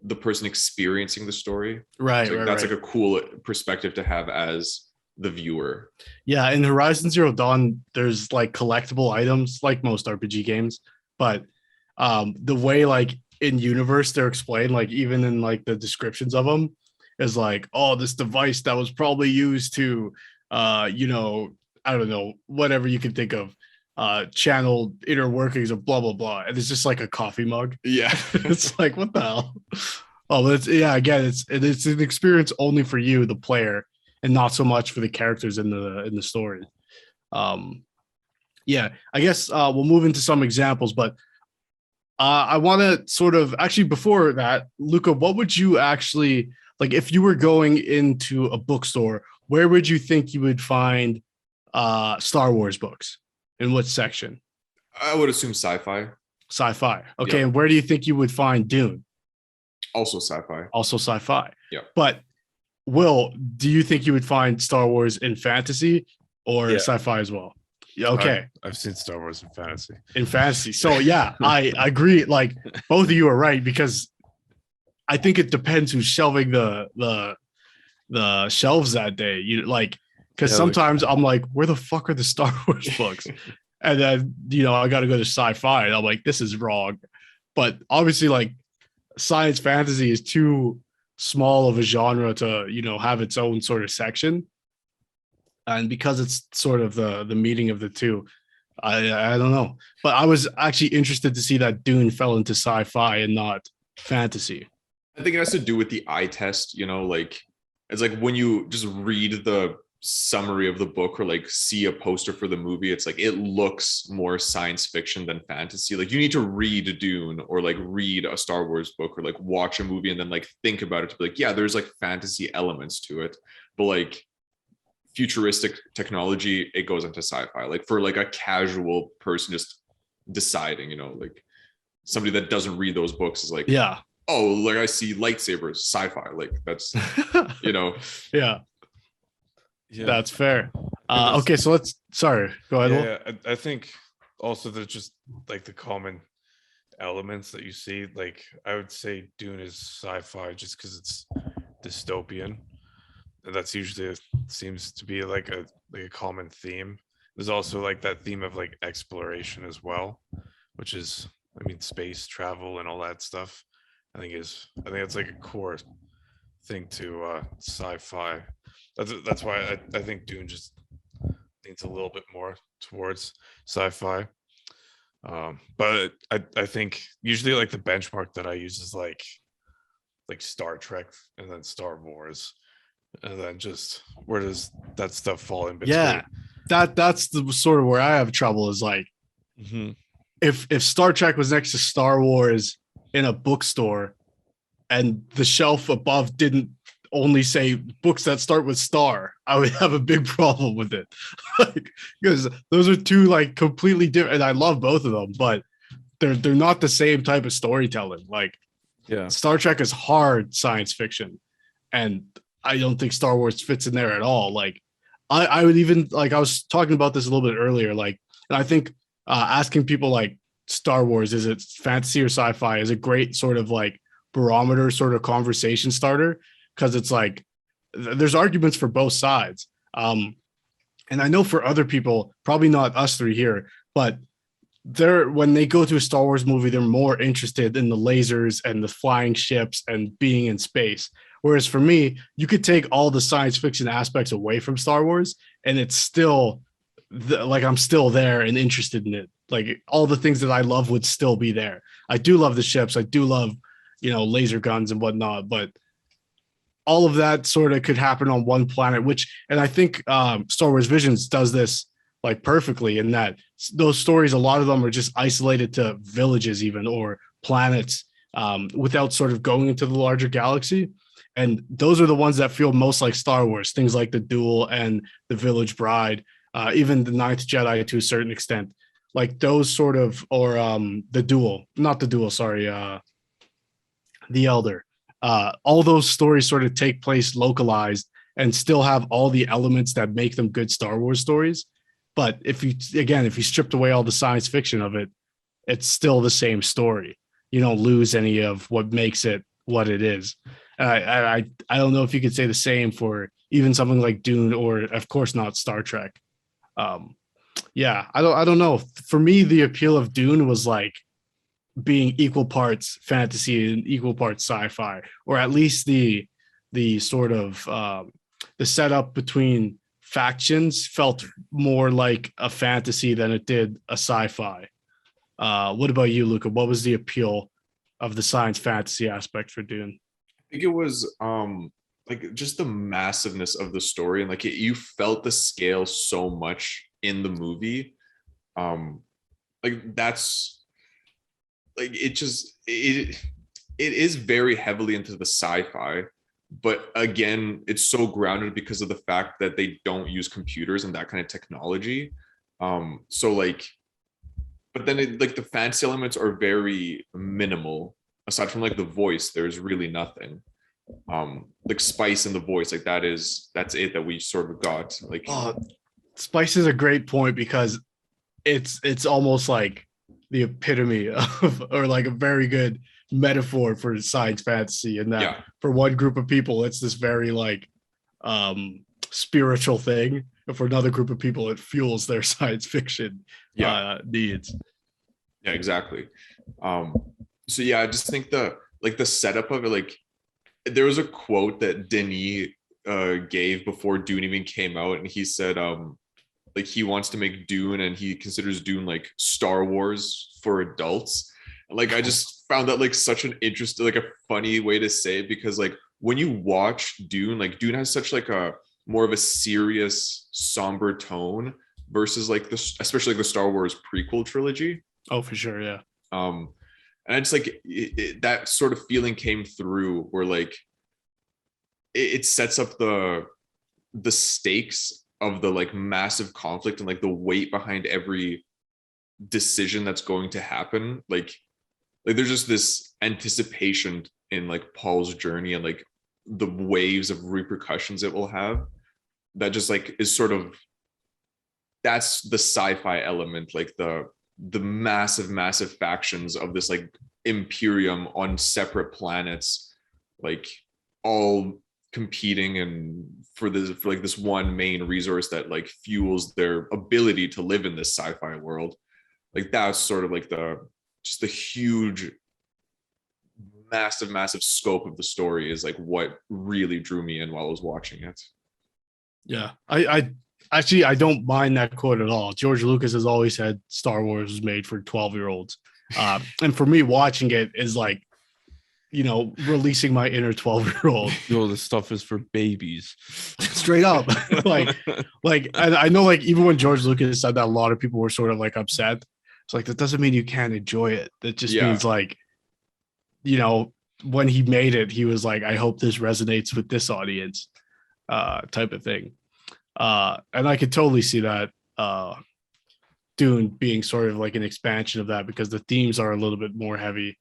the person experiencing the story. Right. So, like, that's like a cool perspective to have as the viewer. Yeah, in Horizon Zero Dawn, there's like collectible items like most RPG games, but the way like in universe they're explained, like even in like the descriptions of them, is like, oh, this device that was probably used to you know, I don't know, whatever you can think of, channel inner workings of blah blah blah, and it's just like a coffee mug. Yeah. It's like, what the hell? Oh, but it's, yeah, again, it's an experience only for you, the player, and not so much for the characters in the story. Yeah, I guess we'll move into some examples, but I want to sort of actually before that, Luka, what would you actually like if you were going into a bookstore? Where would you think you would find Star Wars books? In what section? I would assume sci-fi. Sci-fi. Okay, Yeah. and where do you think you would find Dune? Also sci-fi. Also sci-fi. Yeah. But Will, do you think you would find Star Wars in fantasy or sci-fi as well? Yeah, okay. I've seen Star Wars in fantasy. In fantasy. So yeah, I agree. Like both of you are right, because I think it depends who's shelving the shelves that day. You like, because sometimes I'm like, where the fuck are the Star Wars books? And then, you know, I got to go to sci-fi, and I'm like, this is wrong. But obviously, like, science fantasy is too small of a genre to, you know, have its own sort of section. And because it's sort of the meeting of the two, I don't know. But I was actually interested to see that Dune fell into sci-fi and not fantasy. I think it has to do with the eye test, you know, like it's like when you just read the summary of the book or like see a poster for the movie, it's like it looks more science fiction than fantasy. Like you need to read Dune or like read a Star Wars book or like watch a movie and then like think about it to be like, yeah, there's like fantasy elements to it, but like futuristic technology, it goes into sci-fi. Like for like a casual person just deciding, you know, like somebody that doesn't read those books is like, Yeah. oh, like I see lightsabers, sci-fi. Like that's, you know. Yeah. Yeah. That's fair. And Okay, so sorry, go ahead. Will. yeah, I think also there's just like the common elements that you see. Like I would say Dune is sci-fi just because it's dystopian. And that's usually seems to be like a common theme. There's also like that theme of like exploration as well, which is, I mean, space travel and all that stuff. I think it's like a core thing to sci-fi. That's why I think Dune just leans a little bit more towards sci-fi. But I think usually like the benchmark that I use is like Star Trek and then Star Wars, and then just where does that stuff fall in between? Yeah, that's the sort of where I have trouble is like, if Star Trek was next to Star Wars in a bookstore and the shelf above didn't only say books that start with star, I would have a big problem with it. Like, because those are two like completely different, and I love both of them, but they're not the same type of storytelling. Like, Yeah. Star Trek is hard science fiction, and I don't think Star Wars fits in there at all. Like, I would even, like, I was talking about this a little bit earlier, like, and I think asking people like Star Wars, is it fantasy or sci-fi, is a great sort of like barometer, sort of conversation starter, because it's like there's arguments for both sides. And I know for other people, probably not us three here, but when they go to a Star Wars movie, they're more interested in the lasers and the flying ships and being in space. Whereas for me, you could take all the science fiction aspects away from Star Wars, and it's still like I'm still there and interested in it. Like all the things that I love would still be there. I do love the ships. I do love, laser guns and whatnot, but all of that sort of could happen on one planet, and I think Star Wars Visions does this like perfectly, in that those stories, a lot of them are just isolated to villages even, or planets, without sort of going into the larger galaxy. And those are the ones that feel most like Star Wars, things like the Duel and the Village Bride, even the Ninth Jedi to a certain extent, like those sort of, or the Duel, not the Duel, sorry, the Elder. All those stories sort of take place localized and still have all the elements that make them good Star Wars stories. But if you stripped away all the science fiction of it, it's still the same story. You don't lose any of what makes it what it is. I don't know if you could say the same for even something like Dune, or of course not Star Trek. Yeah, I don't know. For me, the appeal of Dune was like being equal parts fantasy and equal parts sci-fi, or at least the sort of the setup between factions felt more like a fantasy than it did a sci-fi. What about you, Luka? What was the appeal of the science fantasy aspect for Dune? I think it was like just the massiveness of the story, and like you felt the scale so much in the movie. Like that's like it is very heavily into the sci-fi, but again, it's so grounded because of the fact that they don't use computers and that kind of technology. So like, but then like the fantasy elements are very minimal. Aside from like the voice, there's really nothing. Like spice in the voice, like that's it that we sort of got. Like, spice is a great point, because it's almost like the epitome of, or like a very good metaphor for science fantasy, in that for one group of people it's this very like spiritual thing, and for another group of people it fuels their science fiction needs. Yeah, exactly. So yeah, I just think the setup of it, like there was a quote that Denis gave before Dune even came out, and he said like he wants to make Dune, and he considers Dune like Star Wars for adults. Like I just found that like such an interesting, like a funny way to say it, because like when you watch Dune, like Dune has such like a more of a serious, somber tone versus like this, especially like the Star Wars prequel trilogy. Oh, for sure, yeah. And I just like that sort of feeling came through where like it sets up the stakes of the like massive conflict and like the weight behind every decision that's going to happen. Like there's just this anticipation in like Paul's journey and like the waves of repercussions it will have that just like is sort of, that's the sci-fi element, like the massive factions of this like imperium on separate planets, like all competing and for like this one main resource that like fuels their ability to live in this sci-fi world. Like that's sort of like the huge massive scope of the story is like what really drew me in while I was watching it. Yeah, I actually I don't mind that quote at all. George Lucas has always said Star Wars was made for 12-year-olds, and for me, watching it is like, you know, releasing my inner 12-year-old. Yo, this stuff is for babies. Straight up, like I know, like even when George Lucas said that, a lot of people were sort of like upset. It's like, that doesn't mean you can't enjoy it. That just means like, you know, when he made it, he was like, I hope this resonates with this audience, type of thing. And I could totally see that Dune being sort of like an expansion of that, because the themes are a little bit more heavy.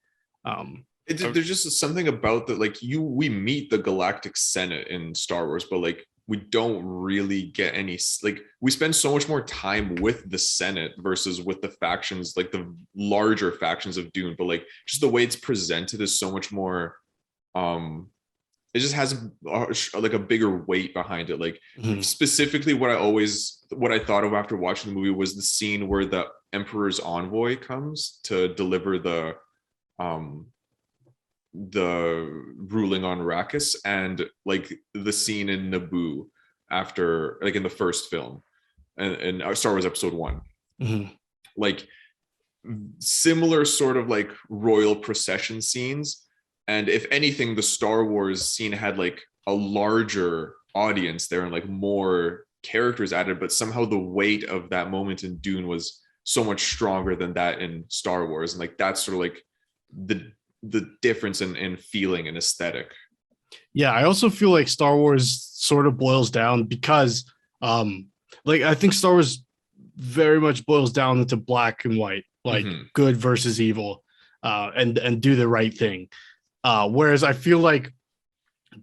There's just something about that, like we meet the Galactic Senate in Star Wars, but like we don't really get any, like we spend so much more time with the Senate versus with the factions, like the larger factions of Dune, but like just the way it's presented is so much more, it just has like a bigger weight behind it. Like specifically what I thought of after watching the movie was the scene where the Emperor's envoy comes to deliver the ruling on Arrakis, and like the scene in Naboo after, like in the first film and Star Wars Episode 1, like similar sort of like royal procession scenes. And if anything, the Star Wars scene had like a larger audience there and like more characters added, but somehow the weight of that moment in Dune was so much stronger than that in Star Wars. And like that's sort of like the difference in feeling and aesthetic. Yeah, I also feel like Star Wars sort of boils down because like I think Star Wars very much boils down into black and white, like good versus evil, and do the right thing. Whereas I feel like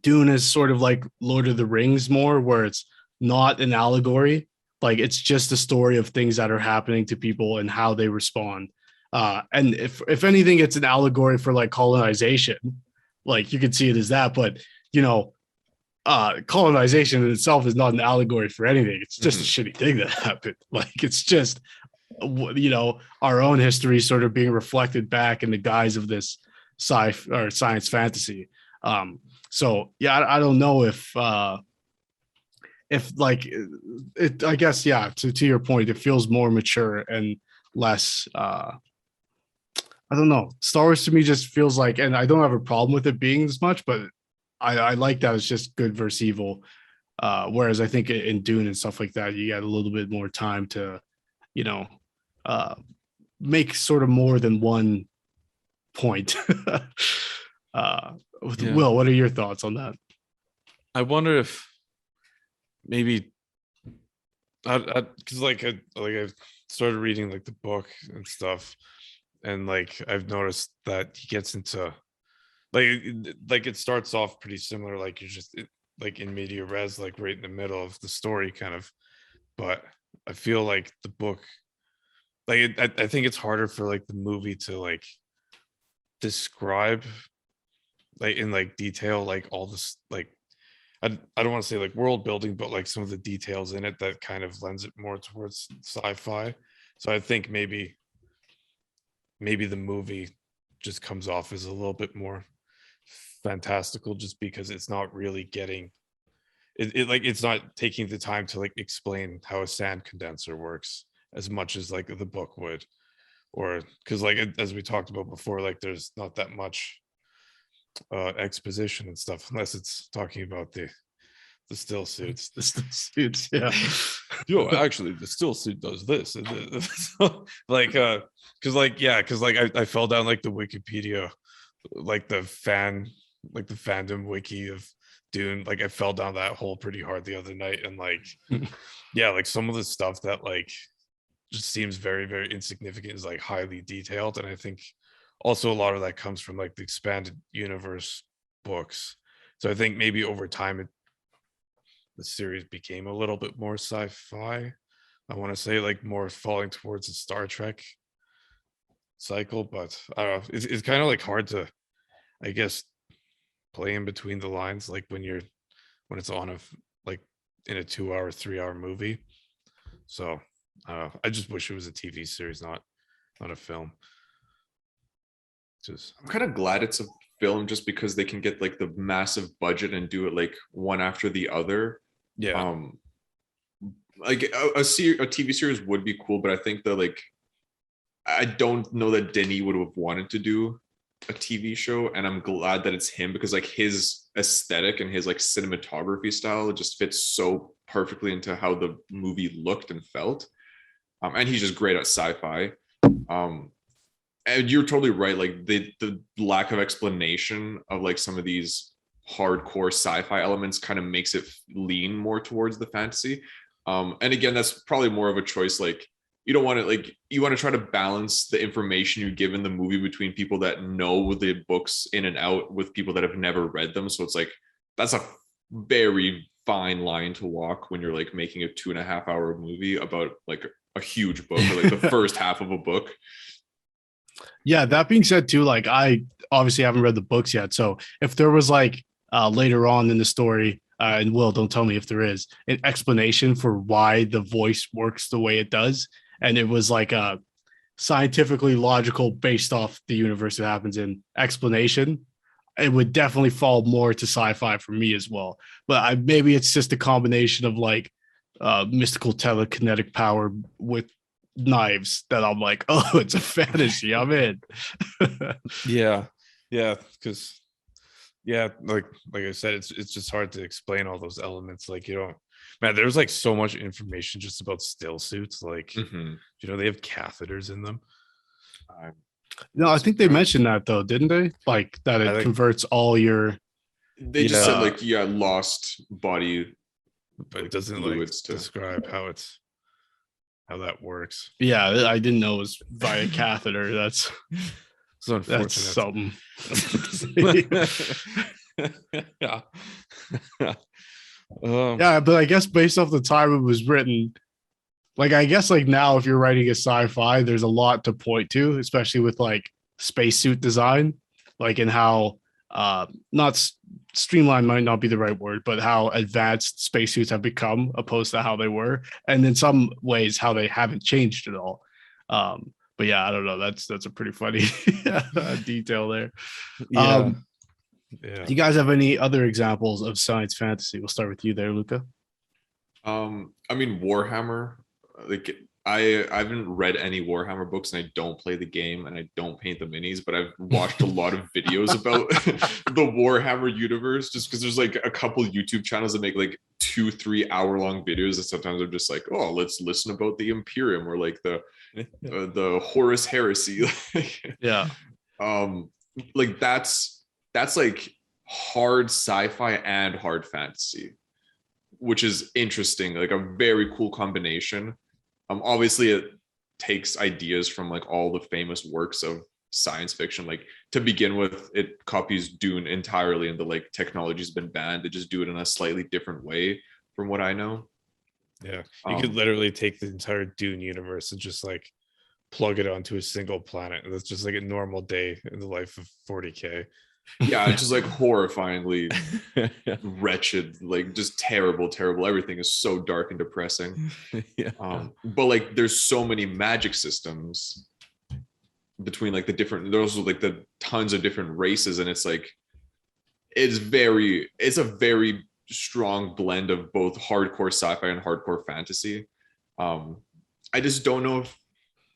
Dune is sort of like Lord of the Rings more, where it's not an allegory. Like it's just a story of things that are happening to people and how they respond. And if anything, it's an allegory for like colonization. Like you could see it as that, but you know, colonization in itself is not an allegory for anything. It's just a shitty thing that happened. Like it's just, you know, our own history sort of being reflected back in the guise of this sci-fi or science fantasy. So yeah, I don't know if like it, I guess, yeah, to your point, it feels more mature and less, I don't know. Star Wars to me just feels like, and I don't have a problem with it being this much, but I like that it's just good versus evil. Whereas I think in Dune and stuff like that, you got a little bit more time to, you know, make sort of more than one point. Will, what are your thoughts on that? I wonder if maybe because like I started reading like the book and stuff, and like I've noticed that he gets into like it starts off pretty similar, like you're just like in media res, like right in the middle of the story kind of, but I feel like the book, like I think it's harder for like the movie to like describe like in like detail like all this, like I don't want to say like world building, but like some of the details in it that kind of lends it more towards sci-fi. So I think maybe the movie just comes off as a little bit more fantastical, just because it's not really getting it like it's not taking the time to like explain how a sand condenser works as much as like the book would, or because like as we talked about before, like there's not that much exposition and stuff unless it's talking about the the still suits. The suits, yeah. Yo, actually, the still suit does this. And this. Like, because I fell down like the Wikipedia, like the fandom wiki of Dune. Like, I fell down that hole pretty hard the other night, and like, yeah, like some of the stuff that like just seems very, very insignificant is like highly detailed, and I think also a lot of that comes from like the expanded universe books. So I think maybe over time the series became a little bit more sci-fi. I want to say like more falling towards the Star Trek cycle, but I don't know. It's kind of like hard to, I guess, play in between the lines, like when it's on like in a 2 hour, 3 hour movie. So I just wish it was a TV series, not a film. I'm kind of glad it's a film just because they can get like the massive budget and do it like one after the other. Yeah. Like a TV series would be cool, but I think that like I don't know that Denis would have wanted to do a TV show, and I'm glad that it's him because like his aesthetic and his like cinematography style just fits so perfectly into how the movie looked and felt. And he's just great at sci-fi. And you're totally right. Like the lack of explanation of like some of these hardcore sci-fi elements kind of makes it lean more towards the fantasy. And again, that's probably more of a choice. Like you don't want to like you want to try to balance the information you give in the movie between people that know the books in and out with people that have never read them. So it's like that's a very fine line to walk when you're like making a 2.5 hour movie about like a huge book or like the first half of a book. Yeah, that being said too, like I obviously haven't read the books yet. So if there was like later on in the story, and Will, don't tell me if there is an explanation for why the voice works the way it does, and it was like a scientifically logical based off the universe it happens in explanation, it would definitely fall more to sci-fi for me as well. But maybe it's just a combination of like mystical telekinetic power with knives that I'm like, oh, it's a fantasy. I'm in. Yeah, because like I said, it's just hard to explain all those elements. Like man, there's like so much information just about still suits. Like they have catheters in them. No, I think they mentioned that though, didn't they? Like that it converts all your. They just said like lost body, but it doesn't like describe how that works. Yeah, I didn't know it was via catheter. That's so unfortunate. That's something. Yeah. Yeah, but I guess based off the time it was written, like I guess like now if you're writing a sci-fi, there's a lot to point to, especially with like spacesuit design, like in how not streamlined might not be the right word, but how advanced spacesuits have become opposed to how they were, and in some ways how they haven't changed at all. But yeah, I don't know. That's a pretty funny detail there. Yeah. Do you guys have any other examples of science fantasy? We'll start with you there, Luka. I mean, Warhammer. Like I haven't read any Warhammer books, and I don't play the game, and I don't paint the minis, but I've watched a lot of videos about the Warhammer universe, just because there's like a couple YouTube channels that make like 2-3 hour long videos, and sometimes I'm just like, oh, let's listen about the Imperium or like the Horus Heresy. Yeah. Like that's like hard sci-fi and hard fantasy, which is interesting, like a very cool combination. Obviously it takes ideas from like all the famous works of science fiction. Like to begin with, it copies Dune entirely, and the like technology's been banned. They just do it in a slightly different way from what I know. Yeah, you could literally take the entire Dune universe and just like plug it onto a single planet, and that's just like a normal day in the life of 40K. Yeah, it's just like horrifyingly wretched, like just terrible. Everything is so dark and depressing. Yeah. But like there's so many magic systems between like there's like the tons of different races, and it's like it's a very strong blend of both hardcore sci-fi and hardcore fantasy. I just don't know if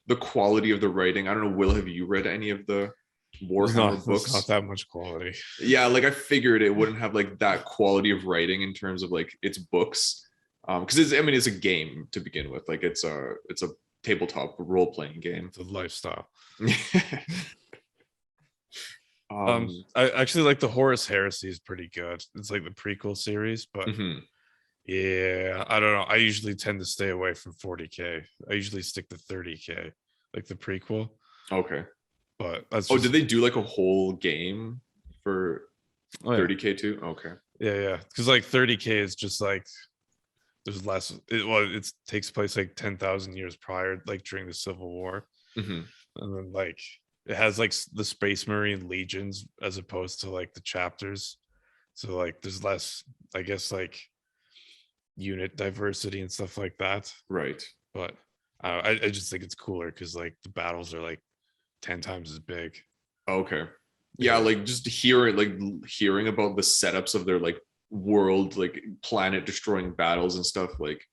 the quality of the writing, I don't know, Will, have you read any of the Warhammer books. It's not that much quality. Yeah, like I figured it wouldn't have like that quality of writing in terms of like its books, because it's a game to begin with. Like it's a tabletop role playing game. It's a lifestyle. um, I actually like the Horus Heresy is pretty good. It's like the prequel series, but yeah, I don't know. I usually tend to stay away from 40K. I usually stick to 30K, like the prequel. Okay. But that's did they do like a whole game for 30K too? Okay. Yeah. Because like 30K is just like there's less. It takes place like 10,000 years prior, like during the Civil War, and then like it has like the Space Marine legions as opposed to like the chapters. So like there's less, I guess, like unit diversity and stuff like that. Right. But I just think it's cooler because like the battles are like 10 times as big. Okay. Yeah, like just hearing about the setups of their like world, like planet destroying battles and stuff, like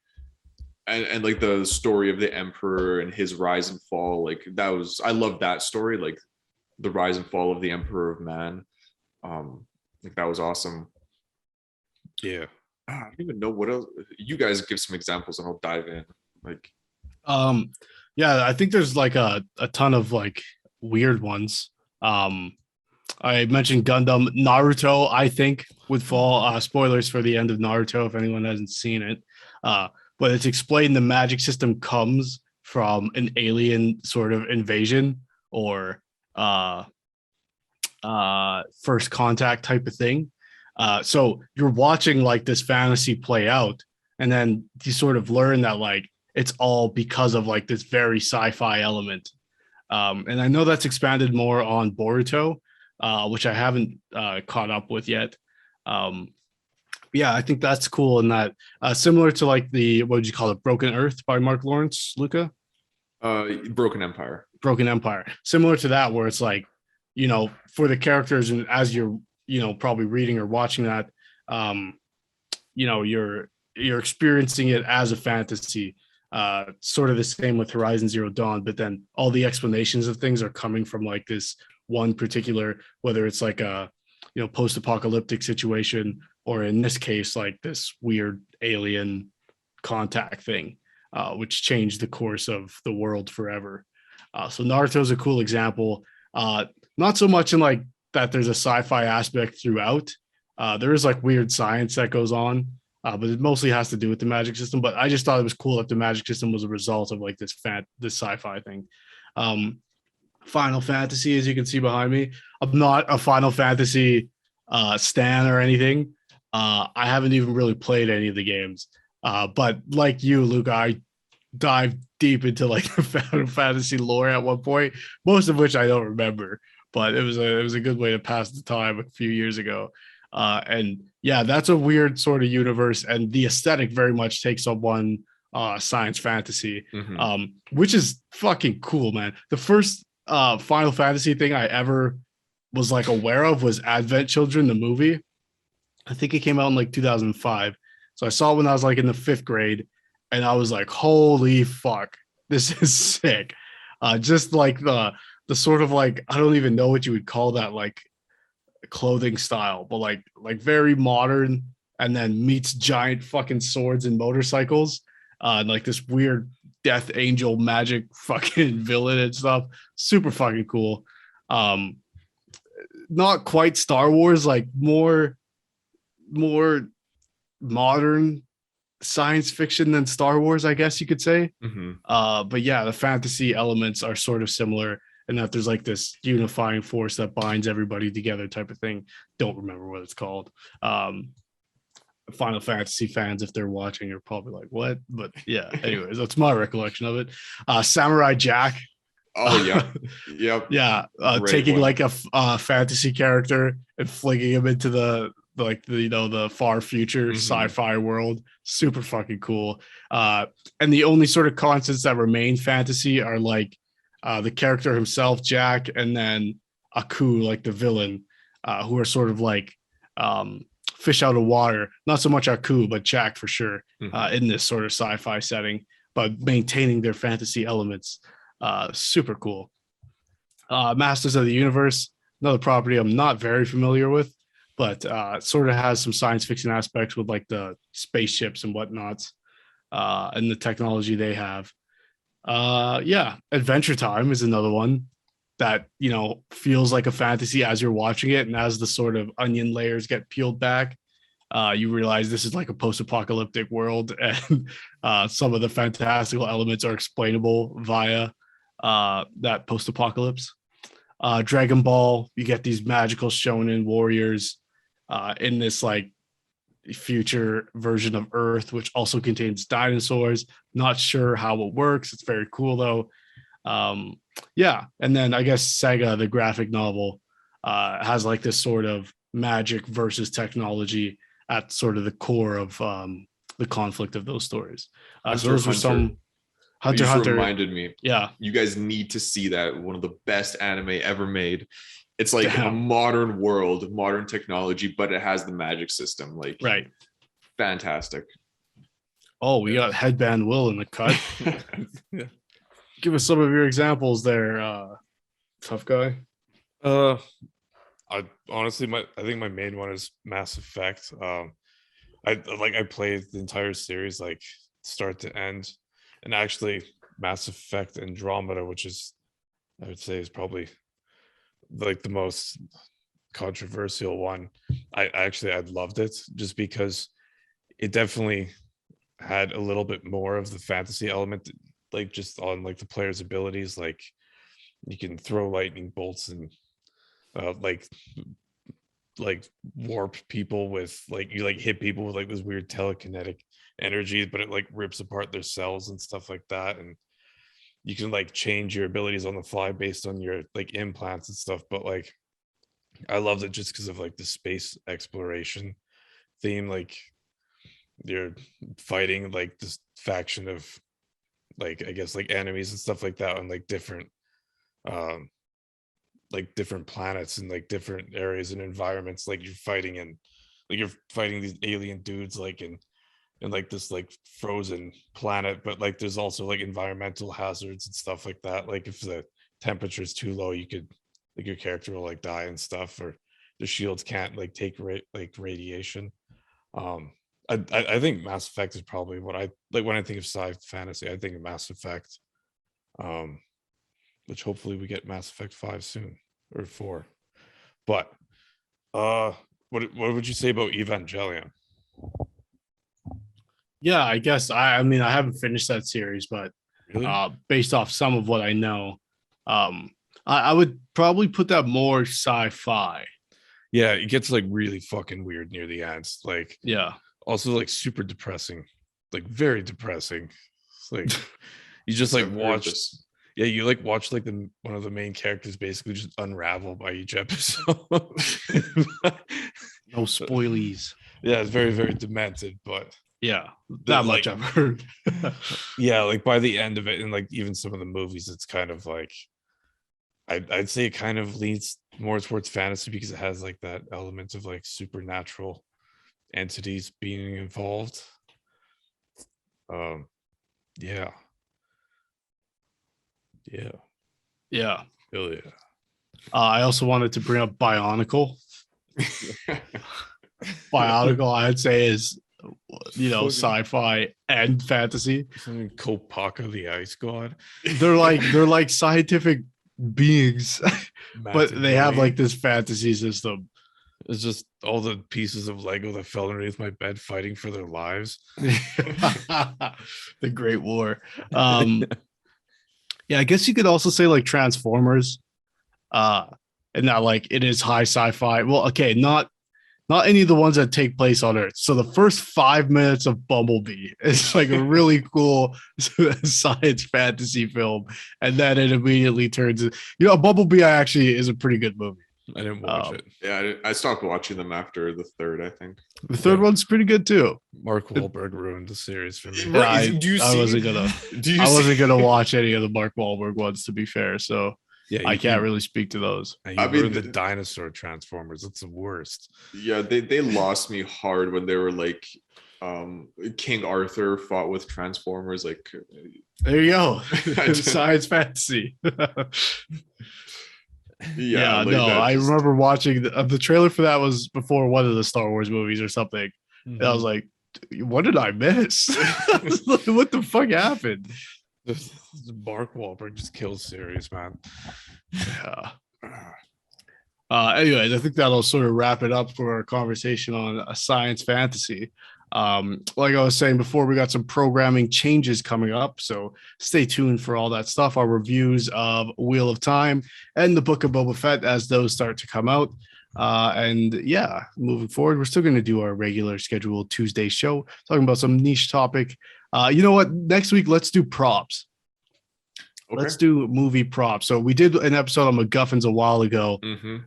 and like the story of the Emperor and his rise and fall, like I love that story, like the rise and fall of the Emperor of Man. Like that was awesome. Yeah. I don't even know what else. You guys give some examples and I'll dive in. Like yeah, I think there's like a ton of like weird ones. I mentioned Gundam. Naruto, I think, would fall. Spoilers for the end of Naruto if anyone hasn't seen it. But it's explained the magic system comes from an alien sort of invasion or first contact type of thing. So you're watching like this fantasy play out, and then you sort of learn that like it's all because of like this very sci-fi element. And I know that's expanded more on Boruto, which I haven't caught up with yet. Yeah, I think that's cool. And that similar to like what would you call it? Broken Earth by Mark Lawrence, Luka? Broken Empire. Broken Empire. Similar to that, where it's like, for the characters, and as you're, probably reading or watching that, you're experiencing it as a fantasy. Sort of the same with Horizon Zero Dawn, but then all the explanations of things are coming from like this one particular, whether it's like a post-apocalyptic situation, or in this case like this weird alien contact thing, which changed the course of the world forever. So Naruto is a cool example. Not so much in like that there's a sci-fi aspect throughout. There is like weird science that goes on, but it mostly has to do with the magic system. But I just thought it was cool that the magic system was a result of like this sci-fi thing. Final Fantasy, as you can see behind me, I'm not a Final Fantasy stan or anything. I haven't even really played any of the games. But like you, Luka, I dived deep into like the Final Fantasy lore at one point, most of which I don't remember. But it was a good way to pass the time a few years ago. And yeah, that's a weird sort of universe, and the aesthetic very much takes on one science fantasy, which is fucking cool, man. The first Final Fantasy thing I ever was like aware of was Advent Children, the movie. I think it came out in like 2005. So I saw it when I was like in the 5th grade, and I was like, holy fuck, this is sick. Just like the sort of like, I don't even know what you would call that, like clothing style, but like very modern, and then meets giant fucking swords and motorcycles, and like this weird death angel magic fucking villain and stuff. Super fucking cool. Not quite Star Wars, like more modern science fiction than Star Wars, I guess you could say. But yeah, the fantasy elements are sort of similar, and that there's like this unifying force that binds everybody together type of thing. Don't remember what it's called. Final Fantasy fans, if they're watching, are probably like, what? But yeah, anyways, that's my recollection of it. Samurai Jack. Oh yeah. Yep. Yeah. Taking one. Like a fantasy character and flinging him into the far future sci-fi world. Super fucking cool. And the only sort of constants that remain fantasy are like the character himself, Jack, and then Aku, like the villain, who are sort of like fish out of water. Not so much Aku, but Jack for sure, in this sort of sci-fi setting, but maintaining their fantasy elements. Super cool. Masters of the Universe, another property I'm not very familiar with, but sort of has some science fiction aspects with like the spaceships and whatnot, and the technology they have. Yeah, Adventure Time is another one that feels like a fantasy as you're watching it, and as the sort of onion layers get peeled back, you realize this is like a post-apocalyptic world, and some of the fantastical elements are explainable via that post-apocalypse. Dragon Ball, you get these magical shonen warriors in this like future version of Earth, which also contains dinosaurs. Not sure how it works. It's very cool though. Yeah, and then I guess Sega, the graphic novel, has like this sort of magic versus technology at sort of the core of the conflict of those stories. So those were some. Hunter You just Hunter reminded me. Yeah, You guys need to see that. One of the best anime ever made. It's like a Damn. modern world, modern technology, but it has the magic system. Like, right. fantastic. Oh, we got Headband Will in the cut. Yeah. Give us some of your examples there, tough guy. I honestly, I think my main one is Mass Effect. I played the entire series like start to end, and actually Mass Effect Andromeda, which is I would say is probably like the most controversial one. I loved it just because it definitely had a little bit more of the fantasy element, like just on like the player's abilities, like you can throw lightning bolts and like warp people with like you like hit people with like this weird telekinetic energy, but it like rips apart their cells and stuff like that, and you can like change your abilities on the fly based on your like implants and stuff. But like I loved it just because of like the space exploration theme. Like you're fighting like this faction of like I guess like enemies and stuff like that on um like different planets and like different areas and environments. Like you're fighting these alien dudes like in like this like frozen planet, but like there's also like environmental hazards and stuff like that. Like if the temperature is too low, you could like your character will like die and stuff, or the shields can't like take like radiation. um I think Mass Effect is probably what I like when I think of sci fantasy. I think of Mass Effect, um which hopefully we get Mass Effect 5 soon, or 4. But what would you say about Evangelion? Yeah, I guess I mean I haven't finished that series, but Really? based off some of what I know, I would probably put that more sci-fi. Yeah, it gets like really fucking weird near the end. Like Yeah. also like super depressing, like very depressing. It's like you just I've like heard watch, this. yeah, you like watch like the one of the main characters basically just unravel by each episode. No spoilies. Yeah, it's very very demented, but Yeah, that much like I've heard. yeah, like by the end of it, and like even some of the movies, it's kind of like I'd say it kind of leans more towards fantasy because it has like that element of like supernatural entities being involved. Um, yeah, yeah, Yeah. hell yeah. I also wanted to bring up Bionicle. Bionicle, I'd say, is Fucking- sci-fi and fantasy. Something Kopaka the Ice God. They're like scientific beings, but they have like this fantasy system. It's just all the pieces of Lego that fell underneath my bed fighting for their lives. The Great War. Yeah, I guess you could also say like Transformers. And that like it is high sci-fi. Well, okay, not any of the ones that take place on Earth. So the first 5 minutes of Bumblebee is like a really cool science fantasy film, and then it immediately turns. Bumblebee actually is a pretty good movie. I didn't watch it. Yeah, I stopped watching them after the third, I think. The third one's pretty good too. Mark Wahlberg ruined the series for me. Right. Do you I see- wasn't gonna. Do you I wasn't see- gonna watch any of the Mark Wahlberg ones, to be fair. So Yeah, I can't really speak to those. You I mean, ruined the dinosaur Transformers. That's the worst. Yeah, they lost me hard when they were like King Arthur fought with Transformers. Like There you go. I Science fantasy. Yeah, like no, that I just remember watching the trailer for that was before one of the Star Wars movies or something. And I was Mhm. like, what did I miss? What the fuck happened? The Mark Wahlberg just kills series, man. Yeah. Anyways, I think that'll sort of wrap it up for our conversation on a science fantasy. Like I was saying before, we got some programming changes coming up, so stay tuned for all that stuff. Our reviews of Wheel of Time and the Book of Boba Fett as those start to come out. And yeah, moving forward, we're still going to do our regular scheduled Tuesday show, talking about some niche topic. You know what? Next week, let's do props. okay. Let's do movie props. So we did an episode on MacGuffins a while ago,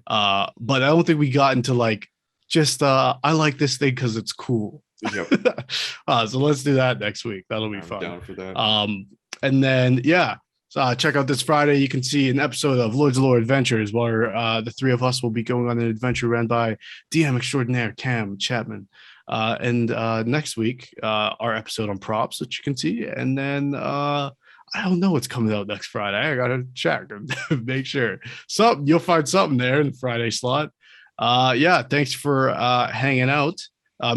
but I don't think we got into like just I like this thing because it's cool. Yep. So let's do that next week. That'll be I'm fun. down for that. And then yeah, so check out this Friday. You can see an episode of Lords of Lore Adventures where the three of us will be going on an adventure ran by DM extraordinaire Cam Chapman. And next week, our episode on props, which you can see, and then I don't know what's coming out next Friday. I gotta check and make sure. Something you'll find something there in the Friday slot. Yeah, thanks for hanging out.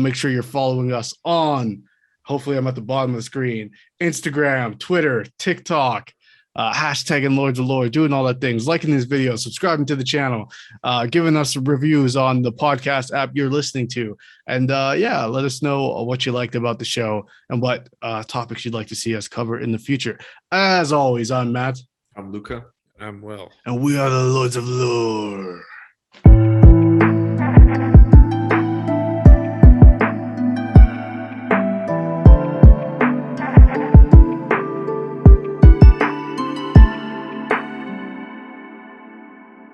Make sure you're following us on. Hopefully, I'm at the bottom of the screen. Instagram, Twitter, TikTok, hashtagging Lords of Lore, doing all that things, liking these videos, subscribing to the channel, giving us reviews on the podcast app you're listening to. And yeah, let us know what you liked about the show and what topics you'd like to see us cover in the future. As always, I'm Matt. I'm Luka. I'm Will. And we are the Lords of Lore.